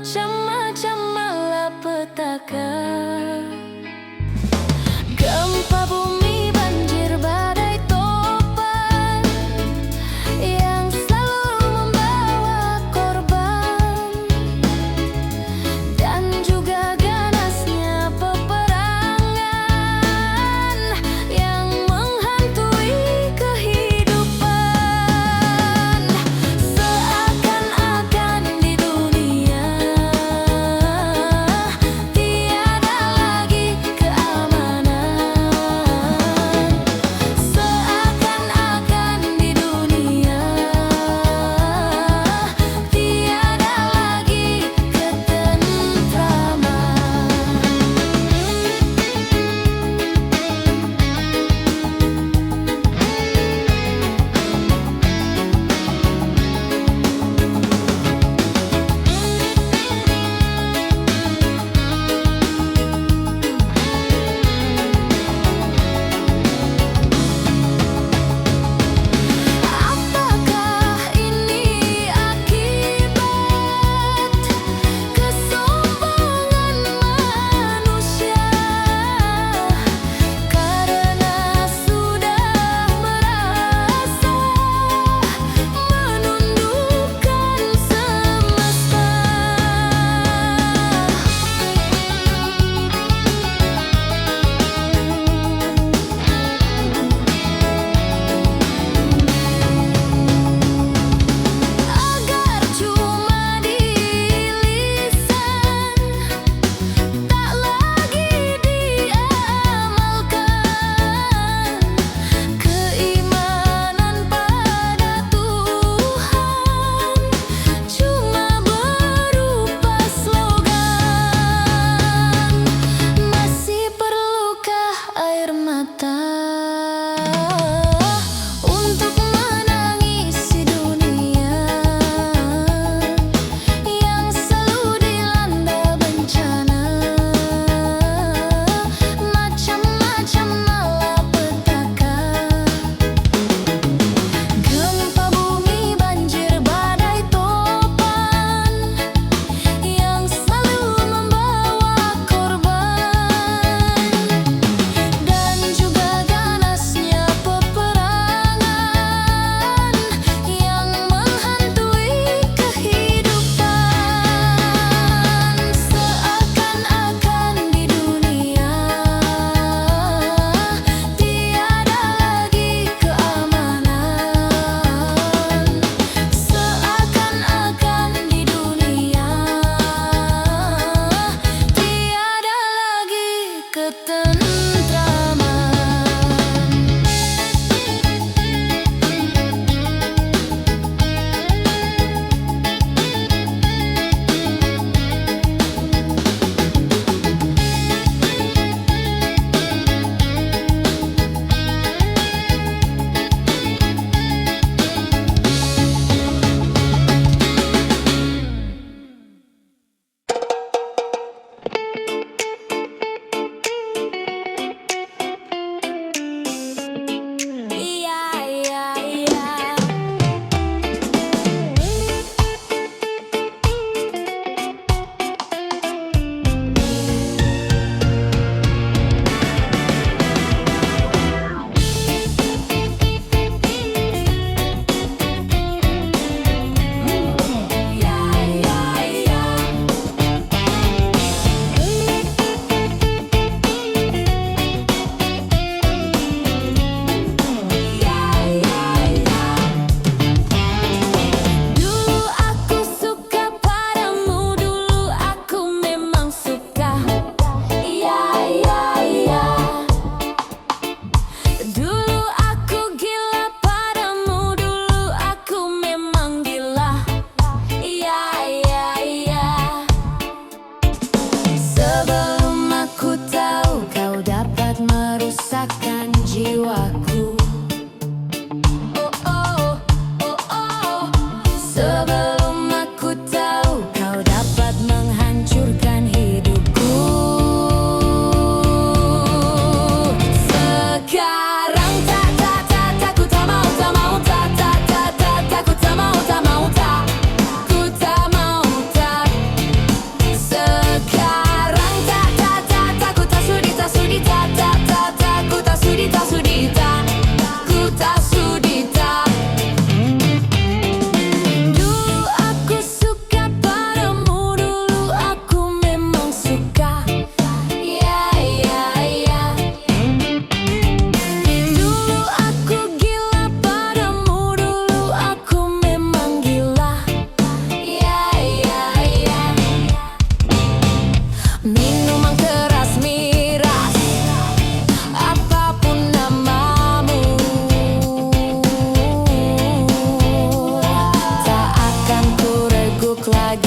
semacam malapetaka. Gempa bumi, banjir, badai, topan yang selalu membawa korban, dan juga ganasnya peperangan yang menghantui kehidupan. Seakan-akan di dunia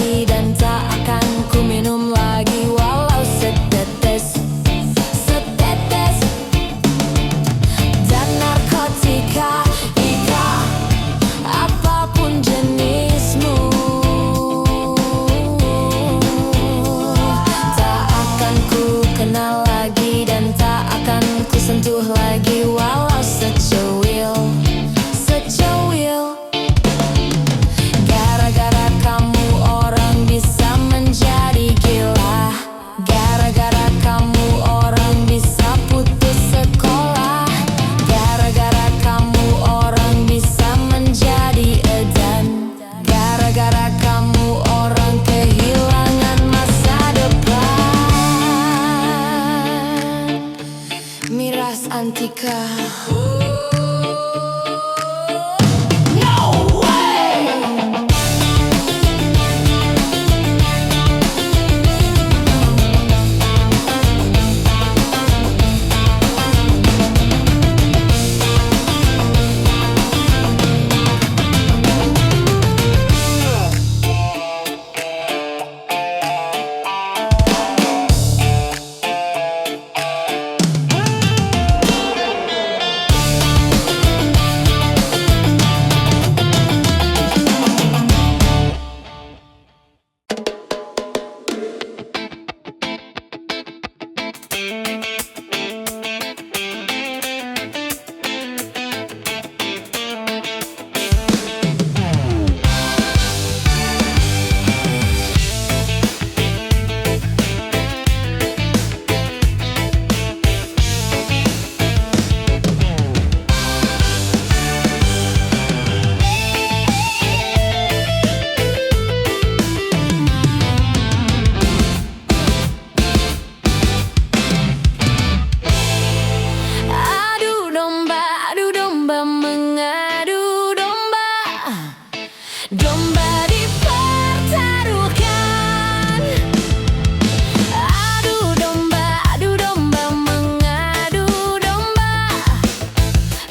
lagi dan tak akan ku minum lagi walau setetes, setetes. Dan narkotika, ika, apapun jenismu, tak akan ku kenal lagi dan tak akan ku sentuh lagi walau secuil, secuil. Gara-gara kamu orang bisa menjadi gila. Gara-gara kamu orang bisa putus sekolah. Gara-gara kamu orang bisa menjadi edan. Gara-gara kamu orang kehilangan masa depan. Miras Antika. Mengadu domba, domba dipertaruhkan. Adu domba, mengadu domba,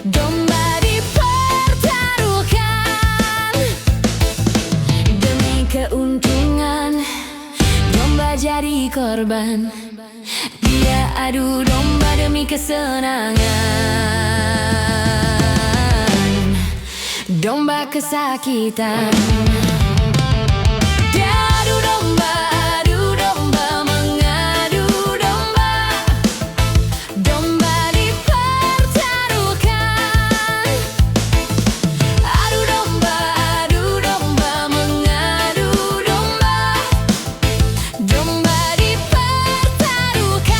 domba dipertaruhkan. Demi keuntungan, domba jadi korban. Dia adu domba demi kesenangan, domba kesakitan. Dia adu domba, mengadu domba, domba dipertaruhkan. Adu domba, mengadu domba, domba dipertaruhkan.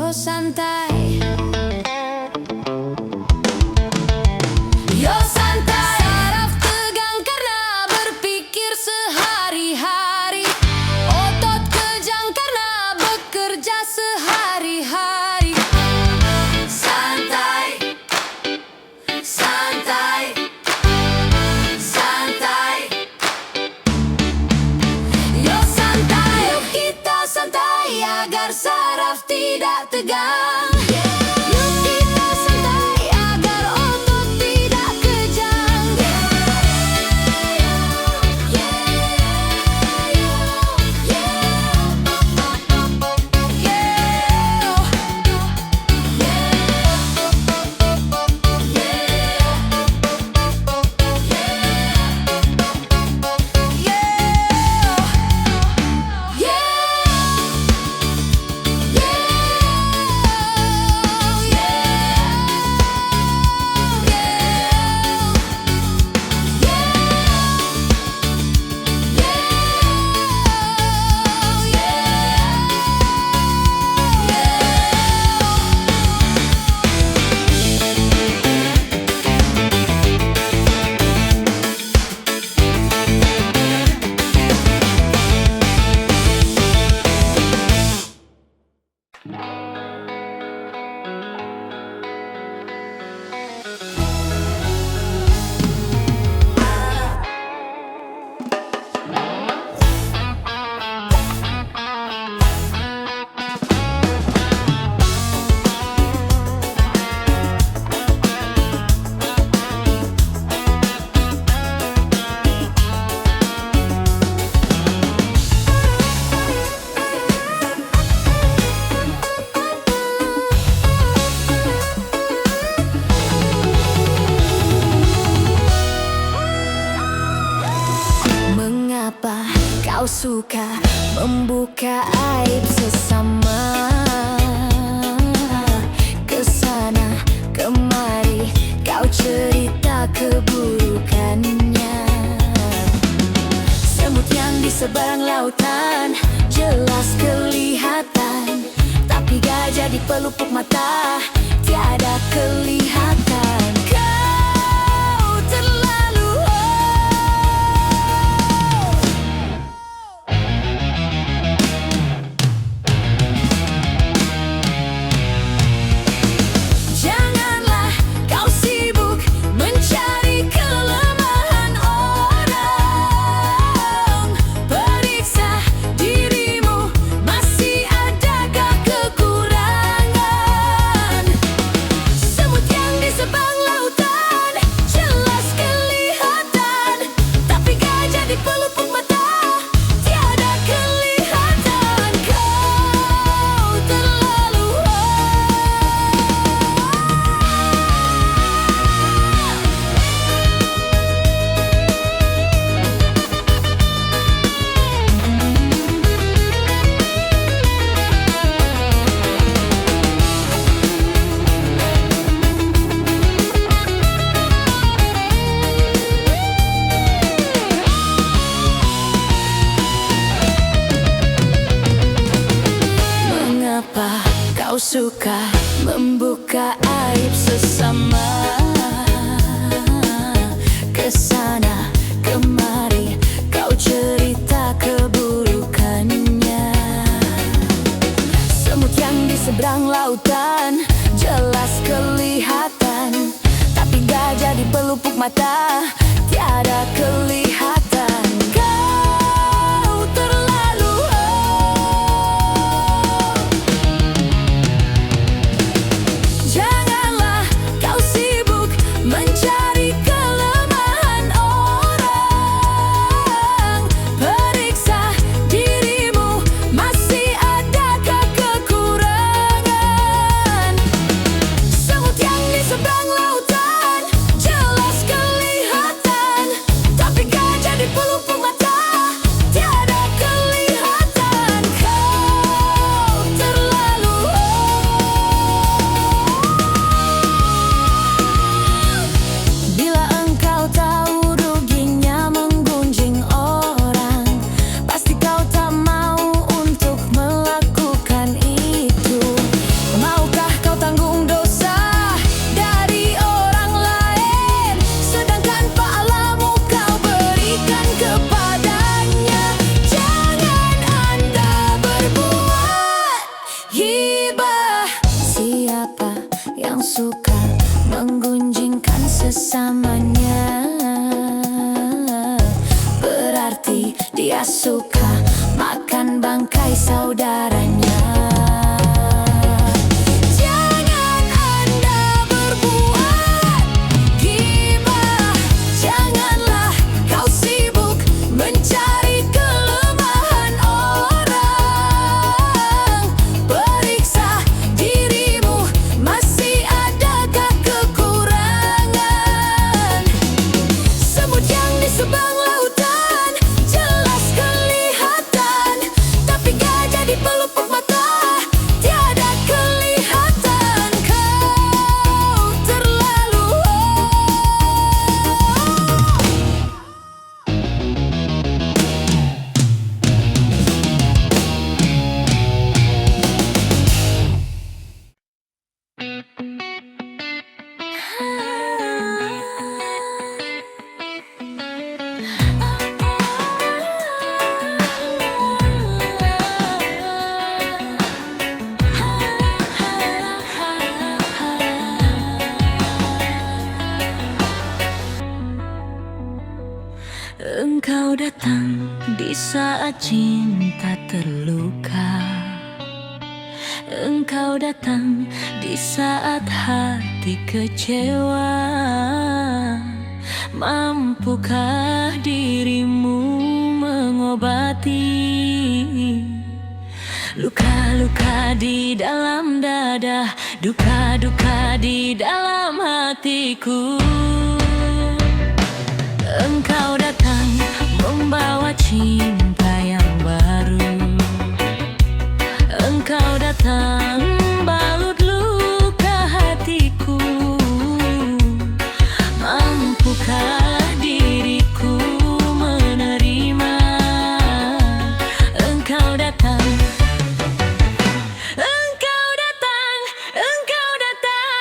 Yo santai, yo santai. Saraf tegang karena berpikir sehari-hari. Otot kejang karena bekerja sehari-hari. Santai, santai, santai. Yo santai, yuk kita santai agar saraf tidak tegang. Yuk kita santai agar otot tidak kejang. Mengapa kau suka membuka aib sesama? Kesana kemari kau cerita keburukannya. Semut yang di seberang lautan jelas kelihatan, tapi gajah di pelupuk mata tiada kelihatan. Kau terlalu janganlah kau sibuk mencari kelemahan orang. Periksa dirimu, masih adakah kekurangan? Semut yang di seberang lautan jelas kelihatan, tapi gajah di pelupuk mata tiada kelihatan. Kau terlalu Mengapa kau suka membuka aib sesama? Kesana kemari kau cerita keburukannya. Semut yang di seberang lautan jelas kelihatan, tapi gajah di pelupuk mata tiada kelihatan. Kau terlalu janganlah kau sibuk mencari kelemahan orang. Periksa dirimu, masih adakah kekurangan? Semut yang di seberang lautan jelas kelihatan, tapi gajah di saudaranya. Jangan Anda berbuat gibah, janganlah kau sibuk mencari kelemahan orang. Periksa dirimu, masih adakah kekurangan? Semut yang di seberang lautan jelas kelihatan, tapi gajah di pelupuk mata tiada kelihatan. Kau terlalu Engkau datang di saat cinta terluka. Engkau datang di saat hati kecewa. Mampukah dirimu mengobati luka-luka di dalam dada, duka-duka di dalam hatiku? Engkau datang membawa cinta yang baru. Engkau datang balut luka hatiku. Mampukah diriku menerima? Engkau datang. Engkau datang, engkau datang.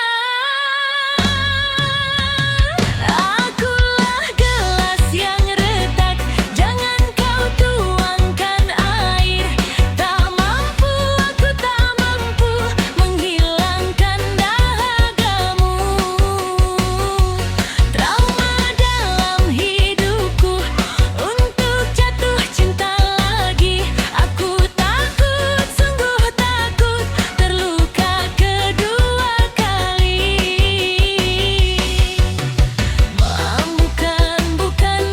Akulah gelas yang retak, jangan kau tuangkan air. Tak mampu, aku tak mampu menghilangkan dahagamu. Trauma dalam hidupku untuk jatuh cinta lagi. Aku takut, sungguh takut terluka kedua kali.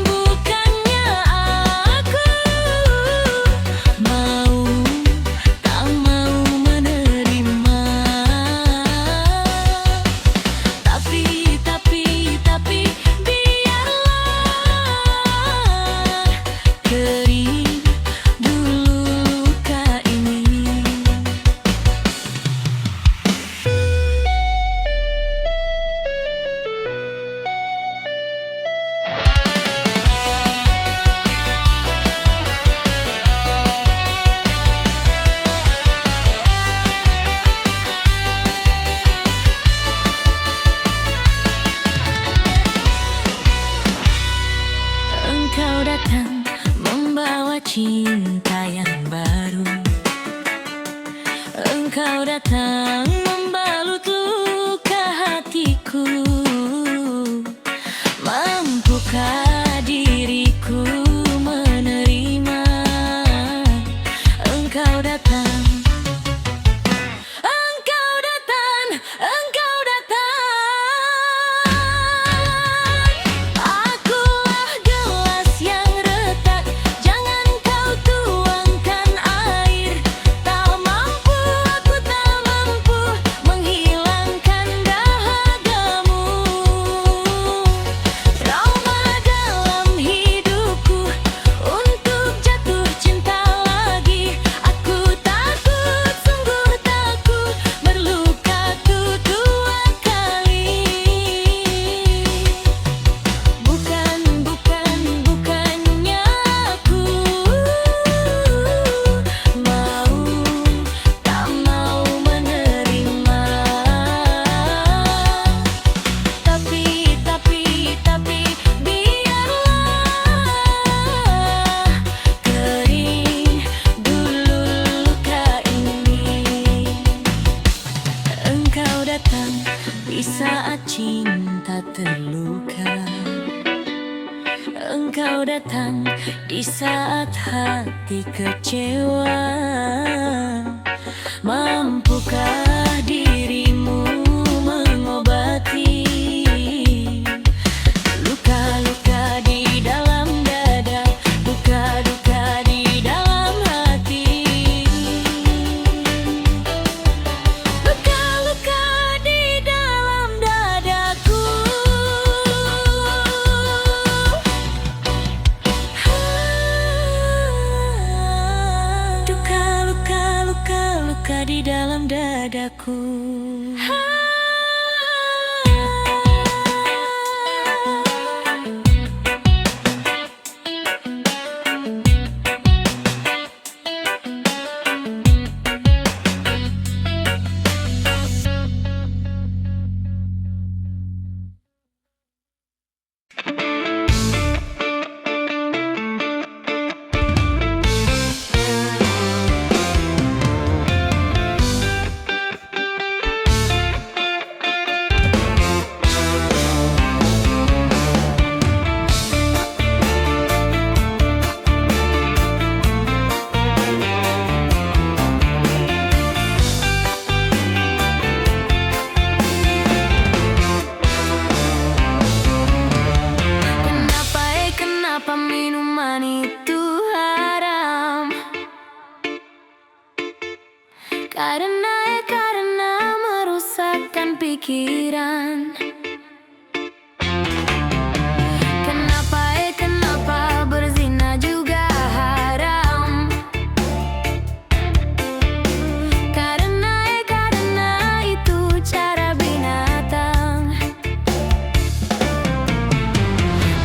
Bukannya aku mau, tak mau menerima. Tapi biarlah kering dulu luka ini. Engkau datang membawa cinta yang baru. Engkau datang membalut luka hatiku. Mampukah diriku menerima? Engkau datang. Engkau datang, engkau datang. Akulah gelas yang retak, jangan kau tuangkan air. Tak mampu, aku tak mampu menghilangkan dahagamu. Trauma dalam hidupku untuk jatuh cinta lagi. Aku takut, sungguh takut berluka kedua kali. Bukannya aku mau, tak mau menerima. Tapi biarlah kering dulu luka ini. Engkau datang di saat cinta terluka. engkau datang di saat hati kecewa. Mampukah dirimu mengobati luka-luka di dalam dada, duka-duka di dalam hati, luka-luka di dalam dadaku. Duka-luka, luka-luka di dalam dadaku. Kenapa minuman itu haram? Karena merusakkan pikiran. Kenapa berzina juga haram? Karena itu cara binatang.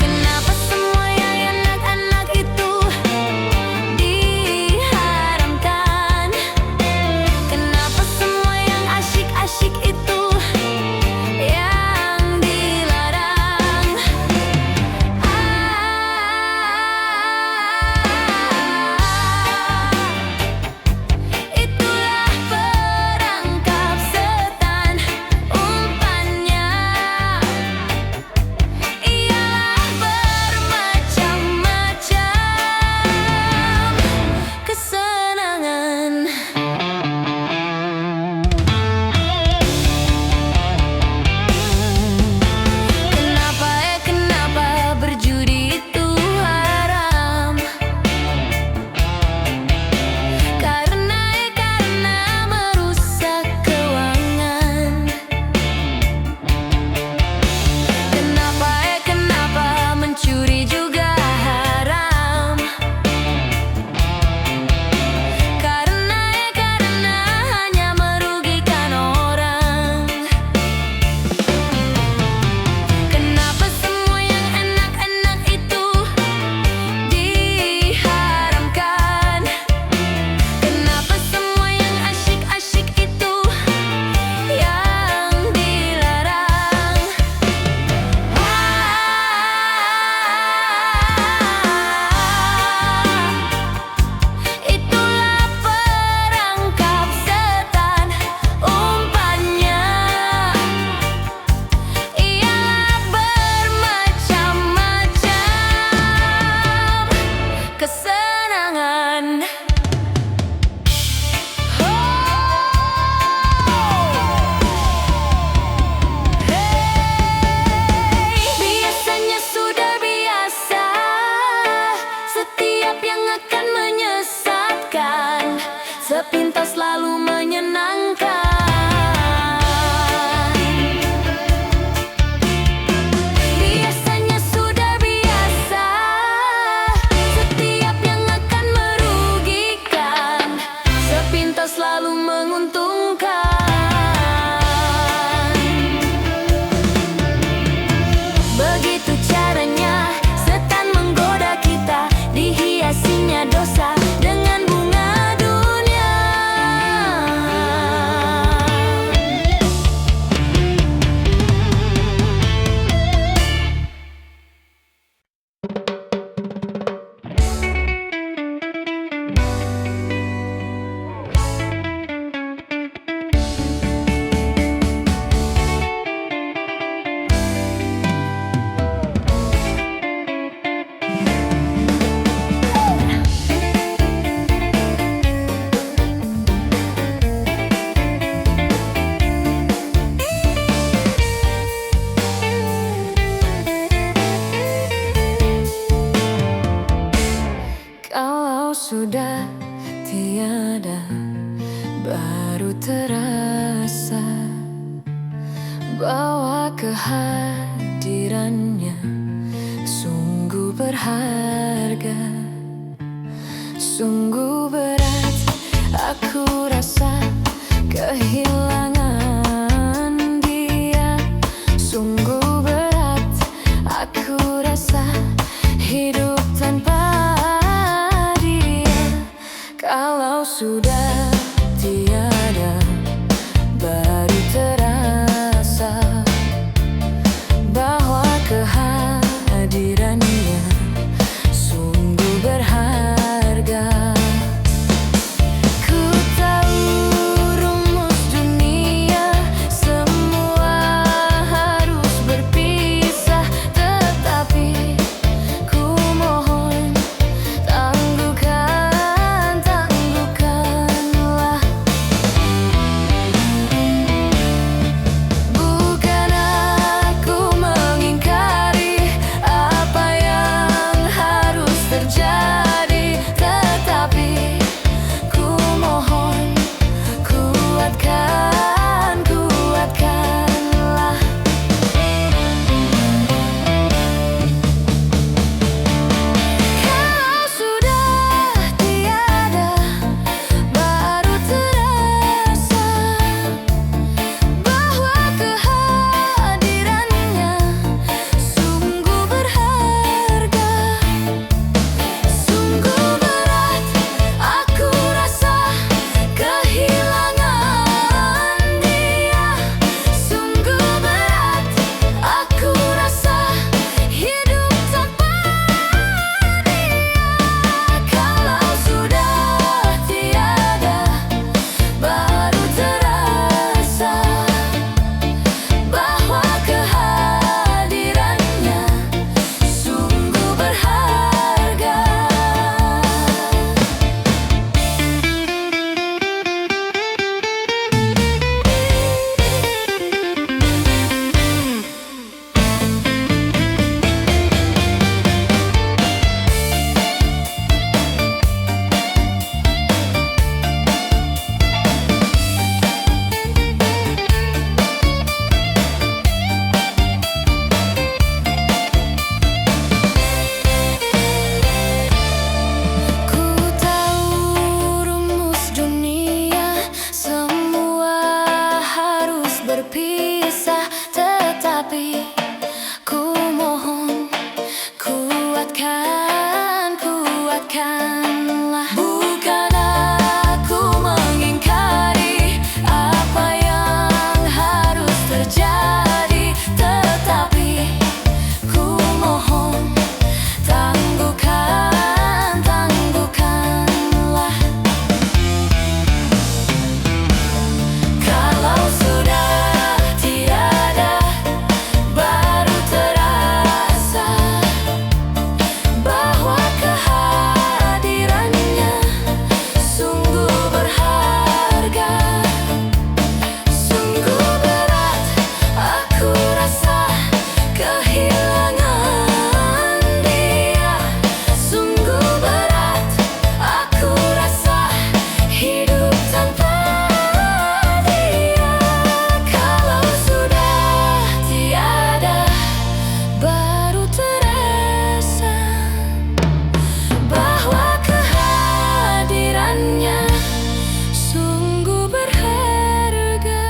Kenapa semua yang enak-enak itu diharamkan? Kenapa semua yang asyik-asyik itu yang bahwa kehadirannya sungguh berharga. Sungguh berat aku rasa kehilangan dia. Sungguh berat aku rasa hidup tanpa dia. Kalau sudah tiada, baru terasa bahwa kehadirannya sungguh berharga. Ku tahu rumus dunia, semua harus berpisah, tetapi ku mohon tangguhkanlah. Bukan aku mengingkari apa yang harus terjadi, tetapi ku mohon kuatkanlah. Kalau sudah tiada, baru terasa bahwa kehadirannya sungguh berharga. Sungguh berat aku rasa kehilangan dia. Sungguh berat aku rasa hidup tanpa dia. Kalau sudah tiada, baru terasa bahwa kehadirannya sungguh berharga. Ku tahu rumus dunia, semua harus berpisah, tetapi ku mohon kuatkanlah. Bukan aku mengingkari apa yang harus terjadi, tetapi ku mohon tangguhkanlah. Kalau sudah tiada, baru terasa bahwa kehadirannya sungguh berharga. Sungguh berat aku rasa kehilangan dia. Sungguh berat aku rasa hidup tanpa dia. Kalau sudah tiada, baru terasa bahwa kehadirannya sungguh berharga.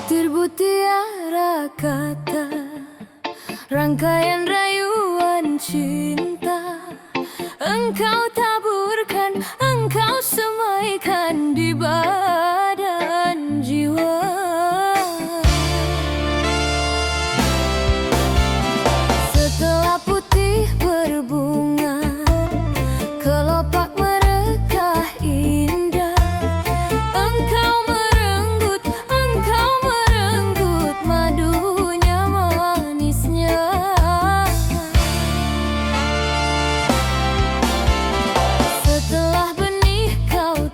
Butir-butiara kata, rangkaian rayuan cinta, engkau taburkan, engkau semaikan di badan jiwa. Setelah putih berbunga, kelopak merekah indah, engkau merenggut madunya manisnya. Setelah benih kau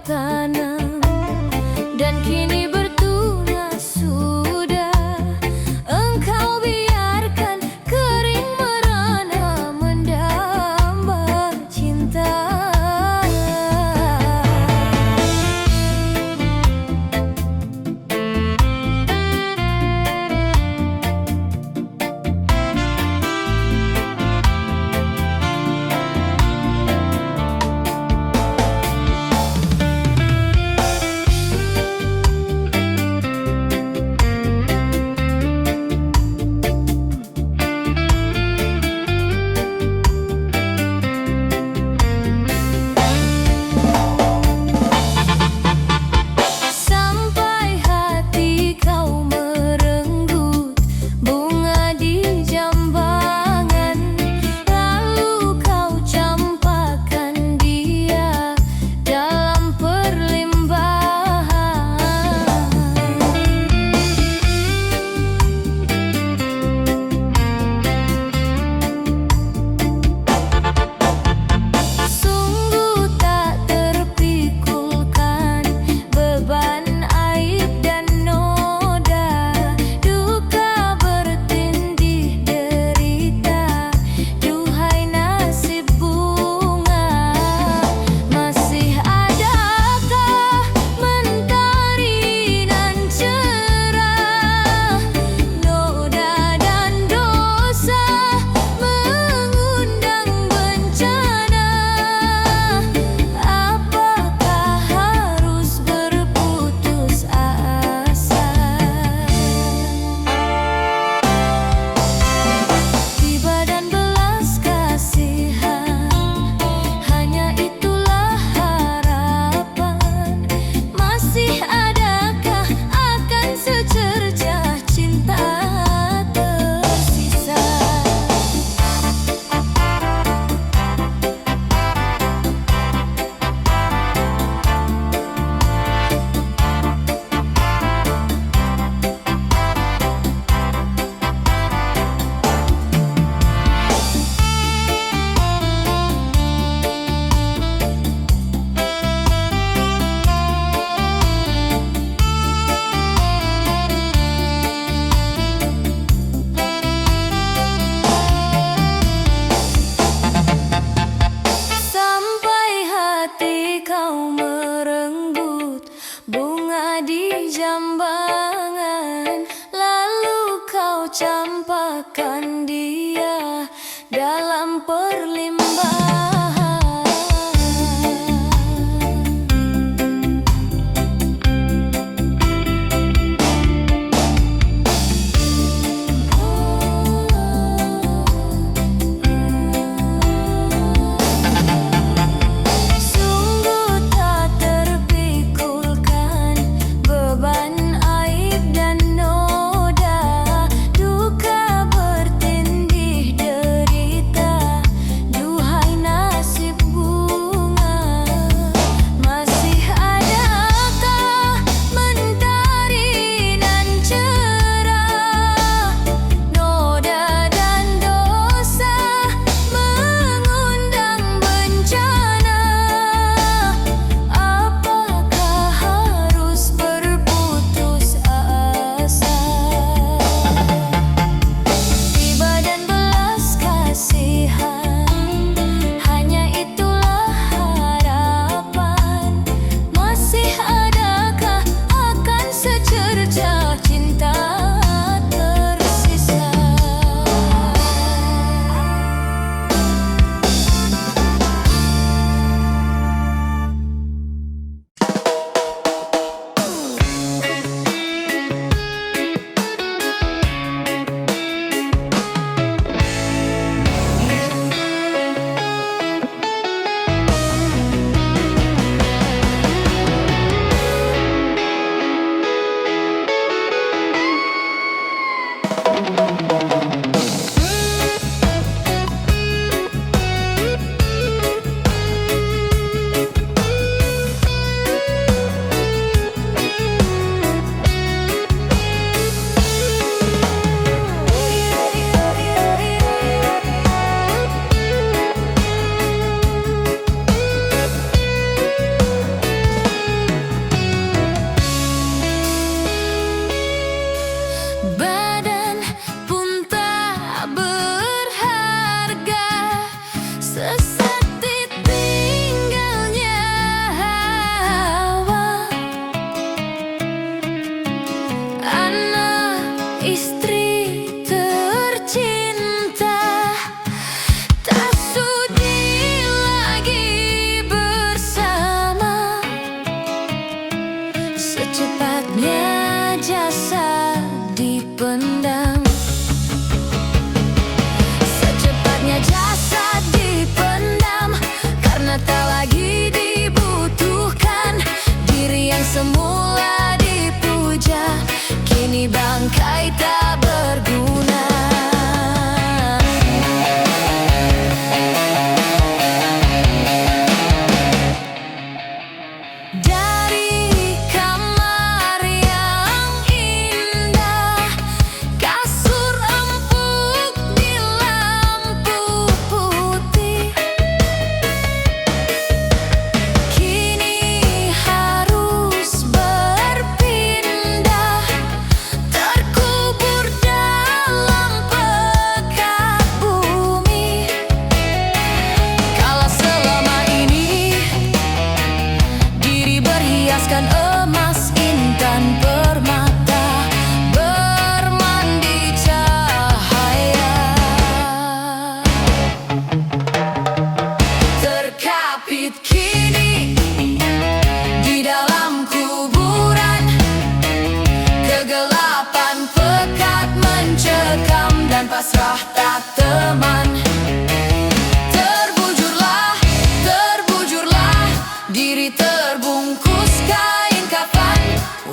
terbungkus kain kafan,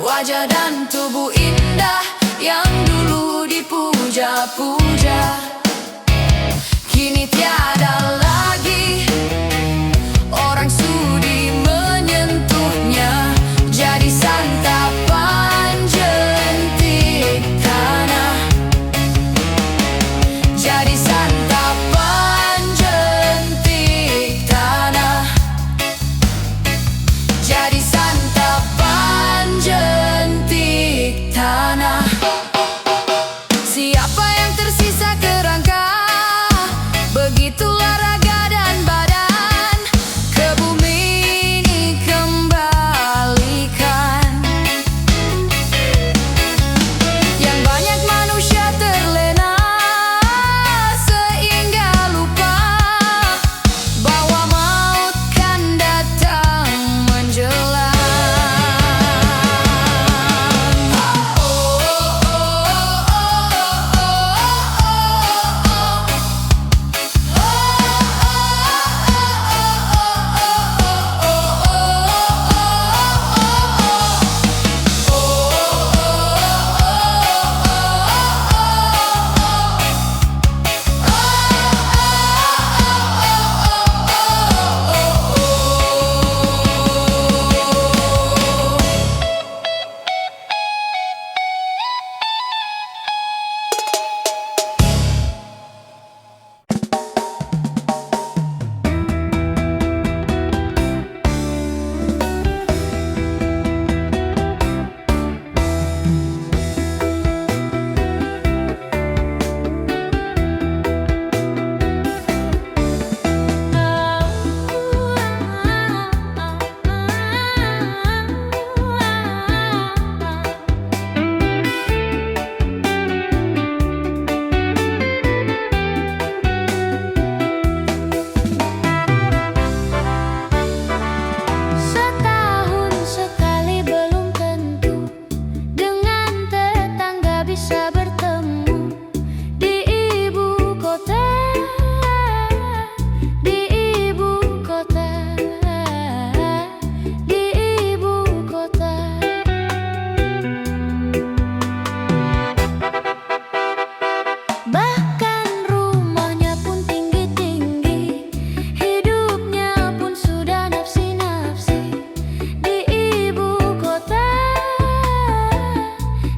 wajah dan tubuh indah yang dulu dipuja-puja, kini tiada lagi orang sudi menyentuhnya. Jadi santapan jentik tanah, jadi santapan jentik tanah, jadi santapan jentik tanah. Siapa yang tersisa kerangka, begitulah raga dan badan, ke bumi ini kembalikan. Yang banyak manusia terlena sehingga lupa bahwa maut kan datang menjelang. Setahun sekali belum tentu dengan tetangga bisa bertemu di ibu kota, di ibu kota, di ibu kota. Bahkan rumahnya pun tinggi-tinggi, hidupnya pun sudah nafsi-nafsi di ibu kota,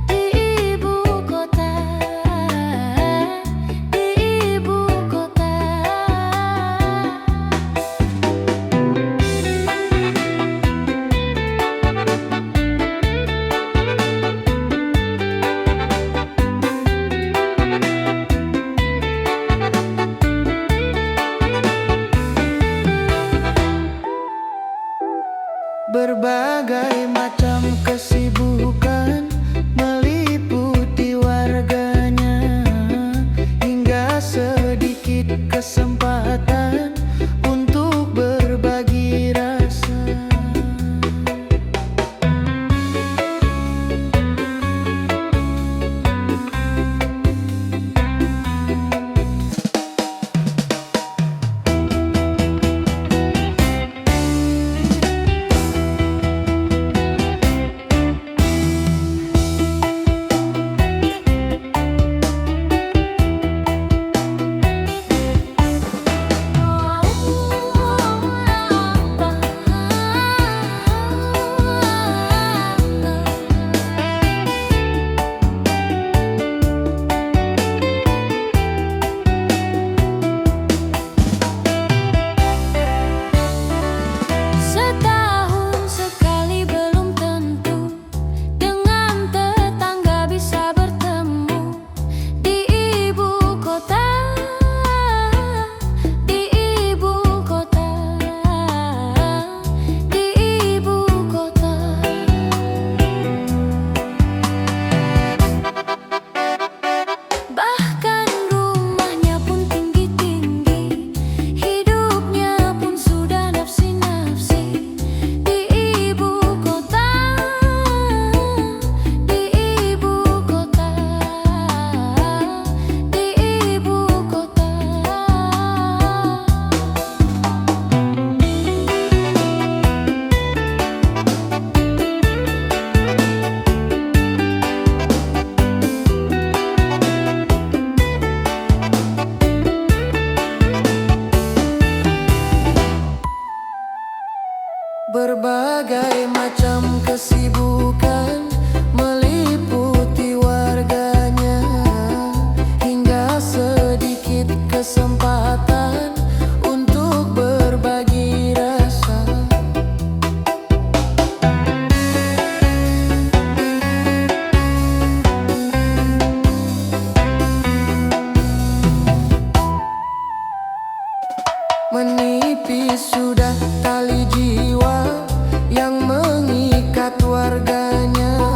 di ibu kota, di ibu kota. Berbagai macam kesibukan meliputi warganya, hingga sedikit kesempatan untuk berbagi rasa. Berbagai macam kesibukan meliputi warganya, hingga sedikit kesempatan untuk berbagi rasa. Menipis sudah tali jiwa yang mengikat warganya.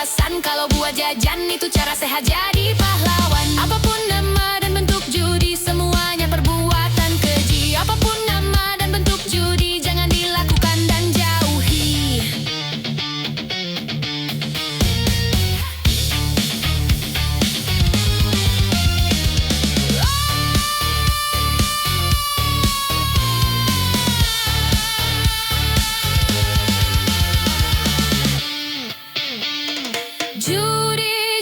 alasan kalau buat jajan itu cara sehat jadi pahlawan. Apapun nama dan bentuk judi, semuanya perbuatan keji. Apapun nama dan bentuk judi, jangan dilakukan dan jauhi.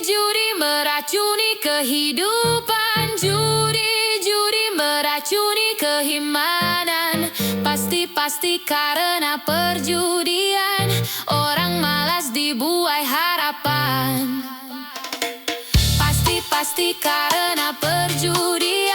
Judi meracuni kehidupan, judi meracuni keimanan. Pasti karena perjudian, orang malas dibuai harapan. Pasti karena perjudian.